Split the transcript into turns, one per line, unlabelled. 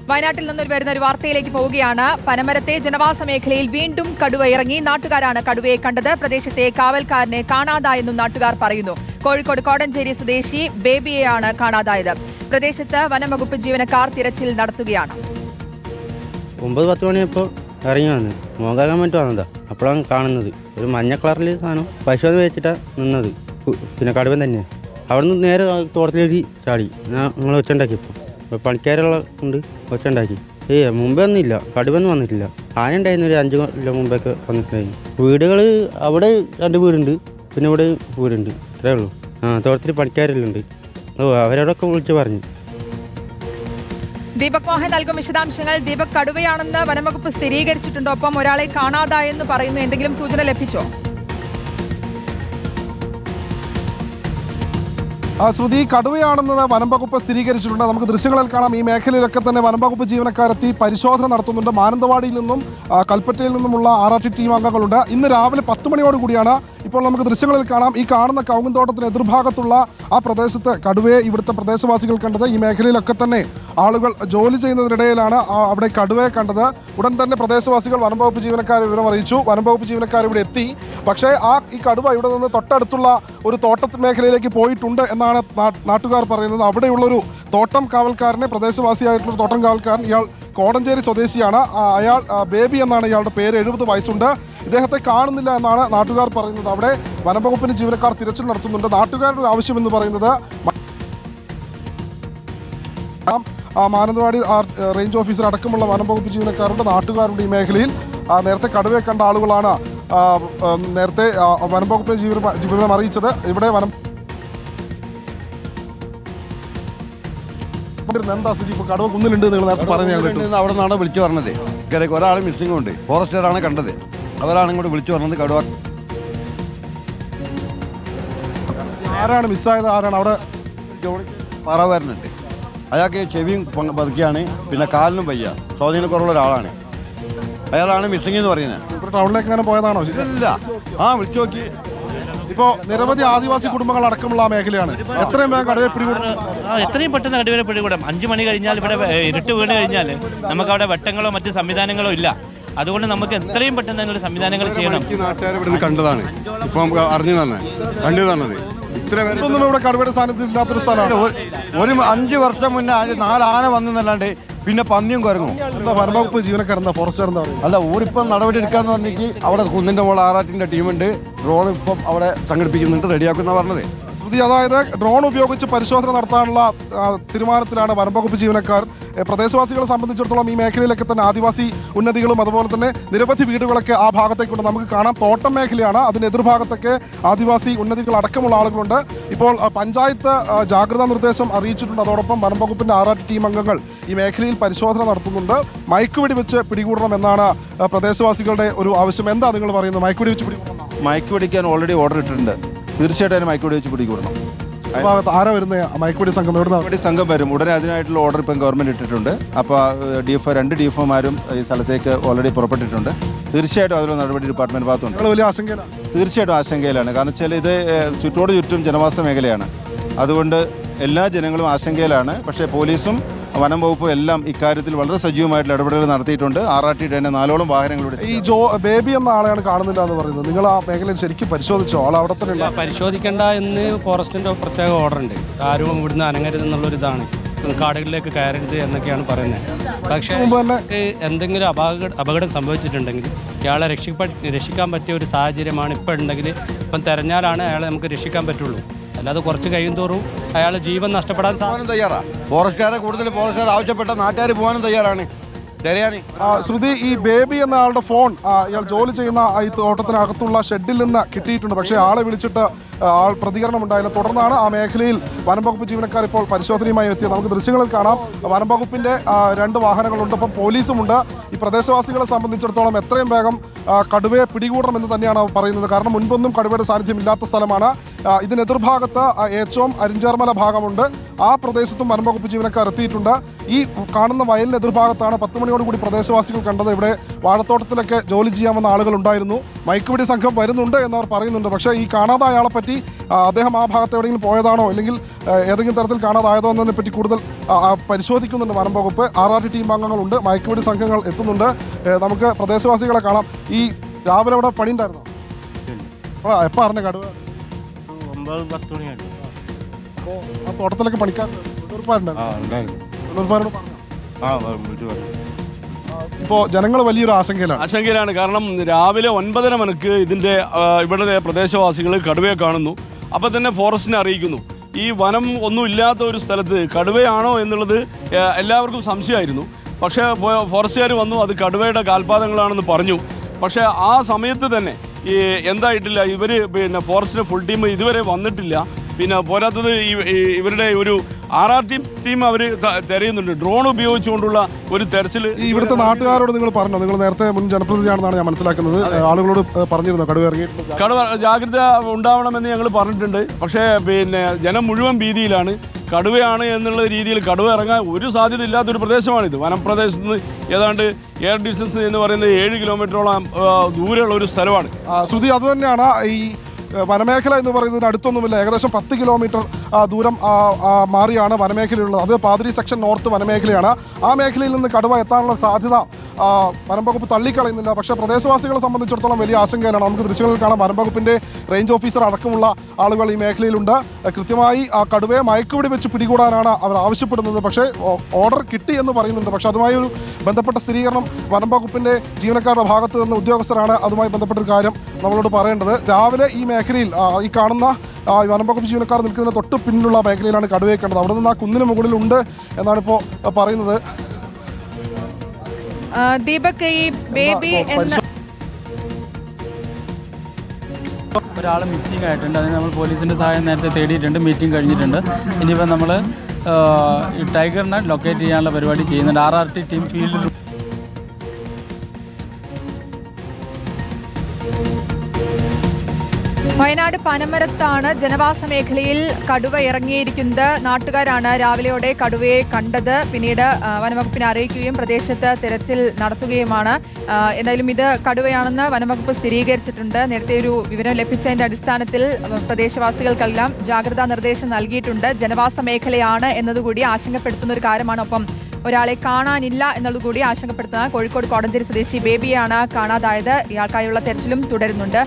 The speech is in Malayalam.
വയനാട്ടിൽ നിന്നൊരു വരുന്ന ഒരു വാർത്തയിലേക്ക് പോവുകയാണ്. പനമരത്തെ ജനവാസ മേഖലയിൽ വീണ്ടും കടുവ ഇറങ്ങി. നാട്ടുകാരാണ് കടുവയെ കണ്ടത്. പ്രദേശത്തെ കാവൽക്കാരനെ കാണാതായെന്നും നാട്ടുകാർ പറയുന്നു. കോഴിക്കോട് കോടഞ്ചേരി സ്വദേശി ബേബിയെയാണ് കാണാതായത്. പ്രദേശത്ത് വനംവകുപ്പ് ജീവനക്കാർ തിരച്ചിൽ നടത്തുകയാണ്.
9-10 മണിയപ്പോൾ ഇറങ്ങി വന്നത് മോകാകാൻ വേണ്ടി വന്നതാ. അപ്പോഴാണ് കാണുന്നത് ഒരു മഞ്ഞ കളറിൽ സാധനം പശുവെന്ന് വെച്ചിട്ടാണ് നിന്നത്. പിന്നെ കടുവൻ തന്നെ അവിടെ നിന്ന് നേരെ തോട്ടത്തിലേക്ക് ചാടി. ഞങ്ങൾ ഒച്ചുണ്ടാക്കിയപ്പോൾ പണിക്കാരുള്ള കൊണ്ട് ഒച്ചുണ്ടാക്കി. മുമ്പേ ഒന്നുമില്ല, കടുവൊന്നും വന്നിട്ടില്ല. ആന ഉണ്ടായിരുന്നു ഒരു 5 കൊല്ലം മുമ്പൊക്കെ വന്നിട്ടുണ്ടായിരുന്നു. വീടുകൾ അവിടെ 2 വീടുണ്ട്, പിന്നെ ഇവിടെ വീടുണ്ട്, ഇത്രേ ഉള്ളൂ. തോട്ടത്തിൽ പണിക്കാരെല്ലാം ഉണ്ട്. അവരോടൊക്കെ വിളിച്ച് പറഞ്ഞു.
ദീപക് മോഹൻ നൽകും വിശദാംശങ്ങൾ. ദീപക്, കടുവയാണെന്ന് വനംവകുപ്പ് സ്ഥിരീകരിച്ചിട്ടുണ്ടോ? ഒപ്പം ഒരാളെ കാണാതായെന്ന് പറയുന്നു. എന്തെങ്കിലും സൂചന ലഭിച്ചോ?
ശ്രുതി, കടുവയാണെന്ന് വനംവകുപ്പ് സ്ഥിരീകരിച്ചിട്ടുണ്ട്. നമുക്ക് ദൃശ്യങ്ങളിൽ കാണാം. ഈ മേഖലയിലൊക്കെ തന്നെ വനംവകുപ്പ് ജീവനക്കാരെത്തി പരിശോധന നടത്തുന്നുണ്ട്. മാനന്തവാടിയിൽ നിന്നും കൽപ്പറ്റയിൽ നിന്നുമുള്ള RRT ടീം അംഗങ്ങളുണ്ട്. ഇന്ന് രാവിലെ 10 മണിയോടുകൂടിയാണ് ഇപ്പോൾ നമുക്ക് ദൃശ്യങ്ങളിൽ കാണാം ഈ കാണുന്ന കവുങ്ങുന്തോട്ടത്തിന് എതിർഭാഗത്തുള്ള ആ പ്രദേശത്ത് കടുവയെ ഇവിടുത്തെ പ്രദേശവാസികൾ കണ്ടത്. ഈ മേഖലയിലൊക്കെ തന്നെ ആളുകൾ ജോലി ചെയ്യുന്നതിനിടയിലാണ് അവിടെ കടുവയെ കണ്ടത്. ഉടൻ തന്നെ പ്രദേശവാസികൾ വനംവകുപ്പ് ജീവനക്കാരെ വിവരം അറിയിച്ചു. വനംവകുപ്പ് ജീവനക്കാർ ഇവിടെ എത്തി. പക്ഷേ ഈ കടുവ ഇവിടെ നിന്ന് തൊട്ടടുത്തുള്ള ഒരു തോട്ട മേഖലയിലേക്ക് പോയിട്ടുണ്ട് എന്നാണ് നാട്ടുകാർ പറയുന്നത്. അവിടെയുള്ളൊരു തോട്ടം കാവൽക്കാരനെ, പ്രദേശവാസിയായിട്ടുള്ള തോട്ടം കാവൽക്കാരൻ, ഇയാൾ കോടഞ്ചേരി സ്വദേശിയാണ്. അയാൾ ബേബി എന്നാണ് ഇയാളുടെ പേര്. 70 വയസ്സുണ്ട്. ഇദ്ദേഹത്തെ കാണുന്നില്ല എന്നാണ് നാട്ടുകാർ പറയുന്നത്. അവിടെ വനംവകുപ്പിന് ജീവനക്കാർ തിരച്ചിൽ നടത്തുന്നുണ്ട്. നാട്ടുകാരുടെ ഒരു ആവശ്യം എന്ന് പറയുന്നത് മാനന്തവാടി റേഞ്ച് ഓഫീസർ അടക്കമുള്ള വനംവകുപ്പ് ജീവനക്കാരുടെ നാട്ടുകാരുടെ ഈ മേഖലയിൽ നേരത്തെ കടുവയെ കണ്ട ആളുകളാണ് നേരത്തെ വനംവകുപ്പിനെ ജീവനം അറിയിച്ചത്. ഇവിടെ എന്താ സ്ഥിതി? ഇപ്പോൾ കടുവ കുന്നിലുണ്ട് നേരത്തെ പറഞ്ഞു.
അവിടെ നിന്നാണ് വിളിച്ചു പറഞ്ഞത്. ഒരാൾ മിസ്സിംഗ് ഉണ്ട്. ഫോറസ്റ്റുകാരാണ് കണ്ടത്. അവരാണ് ഇങ്ങോട്ട് വിളിച്ചു പറഞ്ഞത് കടുവ.
ആരാണ് മിസ്സായത്? ആരാണ് അവിടെ?
പാറവാരനുണ്ട്. അയാൾക്ക് ചെവിയും പതുക്കിയാണ്, പിന്നെ കാലിനും വയ്യ, സ്വാധീനക്കുറവുള്ള ഒരാളാണ്. അയാളാണ് മിസ്സിംഗ് എന്ന് പറയുന്നത്.
ടൗണിലേക്ക് അങ്ങനെ പോയതാണോ?
ഇല്ല, വിളിച്ചു നോക്കി.
ഇപ്പോ നിരവധി ആദിവാസി കുടുംബങ്ങൾ അടക്കമുള്ള മേഖലയാണ്. എത്രയും വേഗം കടുവയെ പിടികൂടണം.
എത്രയും പെട്ടെന്ന് കടുവയെ പിടികൂടാം. 5 മണി കഴിഞ്ഞാൽ ഇവിടെ ഇരുട്ട് വീണ് കഴിഞ്ഞാൽ നമുക്ക് അവിടെ വെട്ടങ്ങളോ മറ്റ് സംവിധാനങ്ങളോ ഇല്ല. അതുകൊണ്ട് നമുക്ക് എത്രയും പെട്ടെന്ന് അതിനുള്ള സംവിധാനങ്ങൾ ചെയ്യണം.
നാട്ടുകാർ ഇവിടെ കണ്ടതാണ്. ഇപ്പൊ നമുക്ക് അറിഞ്ഞു തന്നെ കണ്ടു തന്നത്.
ഇത്രയൊന്നും ഇവിടെ കടുവയുടെ സാന്നിധ്യം ഇല്ലാത്തൊരു സ്ഥലമാണ്.
ഒരു 5 വർഷം മുന്നേ 4 ആന വന്നല്ലാണ്ട് പിന്നെ പന്നിയും കുരങ്ങും.
എന്താ വനംവകുപ്പ് ജീവനക്കാരെന്താ ഫോറസ്റ്റുകാർ എന്താ പറയുക?
അല്ല, ഊരിപ്പം നടപടി എടുക്കാന്ന് പറഞ്ഞിട്ട് അവിടെ കുന്നിന്റെ മുകളിൽ RRTന്റെ ടീമുണ്ട്. ഡ്രോൺ ഇപ്പം അവിടെ സംഘടിപ്പിക്കുന്നുണ്ട്, റെഡിയാക്കുന്ന പറഞ്ഞത്.
അതായത് ഡ്രോൺ ഉപയോഗിച്ച് പരിശോധന നടത്താനുള്ള തീരുമാനത്തിലാണ് വനംവകുപ്പ് ജീവനക്കാർ. പ്രദേശവാസികളെ സംബന്ധിച്ചിടത്തോളം ഈ മേഖലയിലൊക്കെ തന്നെ ആദിവാസി ഉന്നതികളും അതുപോലെ തന്നെ നിരവധി വീടുകളൊക്കെ ആ ഭാഗത്തേക്കുണ്ട്. നമുക്ക് കാണാം, തോട്ടം മേഖലയാണ്. അതിന് എതിർഭാഗത്തൊക്കെ ആദിവാസി ഉന്നതികൾ അടക്കമുള്ള ആളുകളുണ്ട്. ഇപ്പോൾ പഞ്ചായത്ത് ജാഗ്രതാ നിർദ്ദേശം അറിയിച്ചിട്ടുണ്ട്. അതോടൊപ്പം വനംവകുപ്പിന്റെ RRT ടീം അംഗങ്ങൾ ഈ മേഖലയിൽ പരിശോധന നടത്തുന്നുണ്ട്. മയക്കുവെടി വെച്ച് പിടികൂടണം എന്നാണ് പ്രദേശവാസികളുടെ ഒരു ആവശ്യം. എന്താ നിങ്ങൾ പറയുന്നത്? മയക്കുവെടി വെച്ച് പിടികൂടണം?
മയക്കുവെടിക്കാൻ ഓൾറെഡി ഓർഡർ ഇട്ടിട്ടുണ്ട്. തീർച്ചയായിട്ടും മയക്കുവെടി വെച്ച് പിടികൂടണം.
ആരാ വരുന്നത്? മയക്കുവെടി സംഘം എവിടെ?
സംഘം വരും. ഉടനെ അതിനായിട്ടുള്ള ഓർഡർ ഇപ്പം ഗവൺമെന്റ് ഇട്ടിട്ടുണ്ട്. അപ്പോൾ 2 DFOമാരും ഈ സ്ഥലത്തേക്ക് ഓൾറെഡി പുറപ്പെട്ടിട്ടുണ്ട്. തീർച്ചയായിട്ടും അതിലുള്ള നടപടി ഡിപ്പാർട്ട്മെന്റ് ഭാഗത്തുണ്ട്.
വലിയ ആശങ്കയിലാണ്.
തീർച്ചയായിട്ടും ആശങ്കയിലാണ്. കാരണം വെച്ചാൽ ഇത് ചുറ്റും ജനവാസ മേഖലയാണ്. അതുകൊണ്ട് എല്ലാ ജനങ്ങളും ആശങ്കയിലാണ്. പക്ഷേ പോലീസും വനം വകുപ്പും എല്ലാം ഇക്കാര്യത്തിൽ വളരെ സജീവമായിട്ടുള്ള ഇടപെടലുകൾ നടത്തിയിട്ടുണ്ട്. RRT തന്നെ 4ഓളം വാഹനങ്ങളുടെ.
ഈ ബേബി എന്ന ആളെയാണ് കാണുന്നില്ല എന്ന് പറയുന്നത്. നിങ്ങൾ ആ മേഖലയിൽ ശരിക്കും പരിശോധിച്ചോ? ആൾ അവിടെ തന്നെ
പരിശോധിക്കേണ്ട എന്ന് ഫോറസ്റ്റിന്റെ പ്രത്യേക ഓർഡർ ഉണ്ട്. ആരും ഇവിടുന്ന് അനങ്ങരുത് എന്നുള്ളൊരിതാണ്. കാടുകളിലേക്ക് കയറരുത് എന്നൊക്കെയാണ് പറയുന്നത്. പക്ഷേ എന്തെങ്കിലും അപകടം സംഭവിച്ചിട്ടുണ്ടെങ്കിൽ ഇയാളെ രക്ഷിക്കാൻ പറ്റിയ ഒരു സാഹചര്യമാണ് ഇപ്പോൾ ഉണ്ടെങ്കിൽ ഇപ്പം തെരഞ്ഞാലാണ് അയാളെ നമുക്ക് രക്ഷിക്കാൻ പറ്റുള്ളൂ. അല്ലാതെ കുറച്ച് കഴിയും തോറും അയാളെ ജീവൻ നഷ്ടപ്പെടാൻ
തയ്യാറാണ്. ഫോറസ്റ്റുകാരെ ഫോറസ്റ്റുകാർ ആവശ്യപ്പെട്ട നാട്ടുകാർ പോകാനും തയ്യാറാണ്.
ശ്രുതി, ഈ ബേബി എന്ന ആളുടെ ഫോൺ ഇയാൾ ജോലി ചെയ്യുന്ന ഈ തോട്ടത്തിനകത്തുള്ള ഷെഡിൽ നിന്ന് കിട്ടിയിട്ടുണ്ട്. പക്ഷേ ആളെ വിളിച്ചിട്ട് ആൾ പ്രതികരണം ഉണ്ടായില്ല. തുടർന്നാണ് ആ മേഖലയിൽ വനംവകുപ്പ് ജീവനക്കാർ ഇപ്പോൾ പരിശോധനയുമായി എത്തിയത്. നമുക്ക് ദൃശ്യങ്ങളിൽ കാണാം. വനംവകുപ്പിന്റെ 2 വാഹനങ്ങളുണ്ട്, ഒപ്പം പോലീസുമുണ്ട്. ഈ പ്രദേശവാസികളെ സംബന്ധിച്ചിടത്തോളം എത്രയും വേഗം കടുവയെ പിടികൂടണം എന്ന് തന്നെയാണ് പറയുന്നത്. കാരണം മുൻപൊന്നും കടുവയുടെ സാന്നിധ്യം ഇല്ലാത്ത സ്ഥലമാണ്. ഇതിനെതിർഭാഗത്ത് ഏച്ചോം അരിഞ്ചേർമല ഭാഗമുണ്ട്. ആ പ്രദേശത്തും വനംവകുപ്പ് ജീവനക്കാർ എത്തിയിട്ടുണ്ട്. ഈ കാണുന്ന വയലിന് എതിർഭാഗത്താണ് 10 മണിയോടുകൂടി പ്രദേശവാസികൾ കണ്ടത് ഇവിടെ വാഴത്തോട്ടത്തിലൊക്കെ ജോലി ചെയ്യാൻ വന്ന ആളുകൾ ഉണ്ടായിരുന്നു. മയക്കുപിടി സംഘം വരുന്നുണ്ട് എന്നവർ പറയുന്നുണ്ട്. പക്ഷേ ഈ കാണാതായ ആളെ പറ്റി അദ്ദേഹം ആ ഭാഗത്ത് എവിടെയെങ്കിലും പോയതാണോ അല്ലെങ്കിൽ ഏതെങ്കിലും തരത്തിൽ കാണാതായതോ എന്നതിനെ പറ്റി കൂടുതൽ പരിശോധിക്കുന്നുണ്ട് വനം വകുപ്പ്. RRT ടീം അംഗങ്ങളുണ്ട്, മയക്കുപിടി സംഘങ്ങൾ എത്തുന്നുണ്ട്. നമുക്ക് പ്രദേശവാസികളെ കാണാം. ഈ രാവിലെ ഇവിടെ പണി ഉണ്ടായിരുന്നോ? എപ്പോൾ അറിഞ്ഞ കടുവ?
9-10 മണിയായിരുന്നു.
അപ്പോൾ ആ തോട്ടത്തിലൊക്കെ പണിക്കാരുണ്ട്, തൊഴിലുറപ്പാരോട് പറഞ്ഞു. ഇപ്പോൾ ജനങ്ങൾ വലിയൊരു ആശങ്കയിലാണ്.
കാരണം രാവിലെ 9:30 മണിക്ക് ഇതിൻ്റെ ഇവിടെ പ്രദേശവാസികൾ കടുവയെ കാണുന്നു. അപ്പം തന്നെ ഫോറസ്റ്റിനെ അറിയിക്കുന്നു. ഈ വനം ഒന്നും ഇല്ലാത്ത ഒരു സ്ഥലത്ത് കടുവയാണോ എന്നുള്ളത് എല്ലാവർക്കും സംശയമായിരുന്നു. പക്ഷേ ഫോറസ്റ്റുകാർ വന്നു, അത് കടുവയുടെ കാൽപാദങ്ങളാണെന്ന് പറഞ്ഞു. പക്ഷേ ആ സമയത്ത് തന്നെ എന്തായിട്ടില്ല, ഇവർ ഫോറസ്റ്റിൻ്റെ ഫുൾ ടീം ഇതുവരെ വന്നിട്ടില്ല. പോരാത്തത് ഇവരുടെ ഒരു RRT ടീം അവർ തെരയുന്നുണ്ട്. ഡ്രോൺ ഉപയോഗിച്ചുകൊണ്ടുള്ള ഒരു തെരച്ചിൽ.
ഇവിടുത്തെ നാട്ടുകാരോട് നിങ്ങൾ പറഞ്ഞോ? നിങ്ങൾ നേരത്തെ മുൻ ജനപ്രതിനിധിയാണെന്നാണ് ഞാൻ മനസ്സിലാക്കുന്നത്. ആളുകളോട് പറഞ്ഞിരുന്നു കടുവ
ജാഗ്രത ഉണ്ടാവണമെന്ന് ഞങ്ങൾ പറഞ്ഞിട്ടുണ്ട്. പക്ഷേ ജനം മുഴുവൻ ഭീതിയിലാണ്. കടുവയാണ് എന്നുള്ള രീതിയിൽ കടുവ ഇറങ്ങാൻ ഒരു സാധ്യത ഇല്ലാത്തൊരു പ്രദേശമാണിത്. വനപ്രദേശത്ത് നിന്ന് ഏതാണ്ട് എയർ ഡിസ്റ്റൻസ് എന്ന് പറയുന്നത് 7 കിലോമീറ്ററോളം ദൂരെയുള്ള ഒരു സ്ഥലമാണ്.
ശ്രുതി, അതുതന്നെയാണ് ഈ വനമേഖല എന്ന് പറയുന്നതിന് അടുത്തൊന്നുമില്ല. ഏകദേശം 10 കിലോമീറ്റർ ദൂരം മാറിയാണ് വനമേഖലയുള്ളത്. അത് പാതിരി സെക്ഷൻ നോർത്ത് വനമേഖലയാണ്. ആ മേഖലയിൽ നിന്ന് കടുവ എത്താനുള്ള സാധ്യത വനം വകുപ്പ് തള്ളിക്കളയുന്നില്ല. പക്ഷേ പ്രദേശവാസികളെ സംബന്ധിച്ചിടത്തോളം വലിയ ആശങ്കയിലാണ്. നമുക്ക് ദൃശ്യങ്ങളിൽ കാണാം, വനം വകുപ്പിൻ്റെ റേഞ്ച് ഓഫീസർ അടക്കമുള്ള ആളുകൾ ഈ മേഖലയിലുണ്ട്. കൃത്യമായി ആ കടുവയെ മയക്കുപിടി വെച്ച് പിടികൂടാനാണ് അവർ ആവശ്യപ്പെടുന്നത്. പക്ഷേ ഓർഡർ കിട്ടി എന്ന് പറയുന്നുണ്ട്. പക്ഷേ അതുമായി ഒരു ബന്ധപ്പെട്ട സ്ഥിരീകരണം വനം വകുപ്പിൻ്റെ ജീവനക്കാരുടെ ഭാഗത്ത് നിന്ന് ഉദ്യോഗസ്ഥരാണ് അതുമായി ബന്ധപ്പെട്ടൊരു കാര്യം നമ്മളോട് പറയേണ്ടത്. രാവിലെ ഈ മേഖലയിൽ ഈ കാണുന്ന വനം വകുപ്പ് ജീവനക്കാർ നിൽക്കുന്നതിന് തൊട്ട് പിന്നിലുള്ള മേഖലയിലാണ് കടുവയെ കണ്ടത്. അവിടെ നിന്ന് ആ കുന്നിന് മുകളിലുണ്ട് എന്നാണ് ഇപ്പോൾ പറയുന്നത്.
ദീപക്, ഈ ബേബി എന്ന
ഒരാൾ മിസ്സിംഗ് ആയിട്ടുണ്ട്. അതിന് നമ്മൾ പോലീസിൻ്റെ സഹായം നേരത്തെ തേടിയിട്ടുണ്ട്. മീറ്റിംഗ് കഴിഞ്ഞിട്ടുണ്ട്. ഇനിയിപ്പോൾ നമ്മൾ ഈ ടൈഗറിനെ ലൊക്കേറ്റ് ചെയ്യാനുള്ള പരിപാടി ചെയ്യുന്നുണ്ട്. RRT ടീം ഫീൽഡിൽ
വയനാട് പനമരത്താണ് ജനവാസ മേഖലയിൽ കടുവ ഇറങ്ങിയിരിക്കുന്നത്. നാട്ടുകാരാണ് രാവിലെയോടെ കടുവയെ കണ്ടത്. പിന്നീട് വനംവകുപ്പിനെ അറിയിക്കുകയും പ്രദേശത്ത് തിരച്ചിൽ നടത്തുകയുമാണ്. എന്തായാലും ഇത് കടുവയാണെന്ന് വനംവകുപ്പ് സ്ഥിരീകരിച്ചിട്ടുണ്ട്. നേരത്തെ ഒരു വിവരം ലഭിച്ചതിന്റെ അടിസ്ഥാനത്തിൽ പ്രദേശവാസികൾക്കെല്ലാം ജാഗ്രതാ നിർദ്ദേശം നൽകിയിട്ടുണ്ട്. ജനവാസ മേഖലയാണ് എന്നതുകൂടി ആശങ്കപ്പെടുത്തുന്ന ഒരു കാര്യമാണ്. ഒപ്പം ഒരാളെ കാണാനില്ല എന്നുള്ളതുകൂടി ആശങ്കപ്പെടുത്തുന്ന കോഴിക്കോട് കോടഞ്ചേരി സ്വദേശി ബേബിയാണ് കാണാതായത്. ഇയാൾക്കായുള്ള തെരച്ചിലും തുടരുന്നുണ്ട്.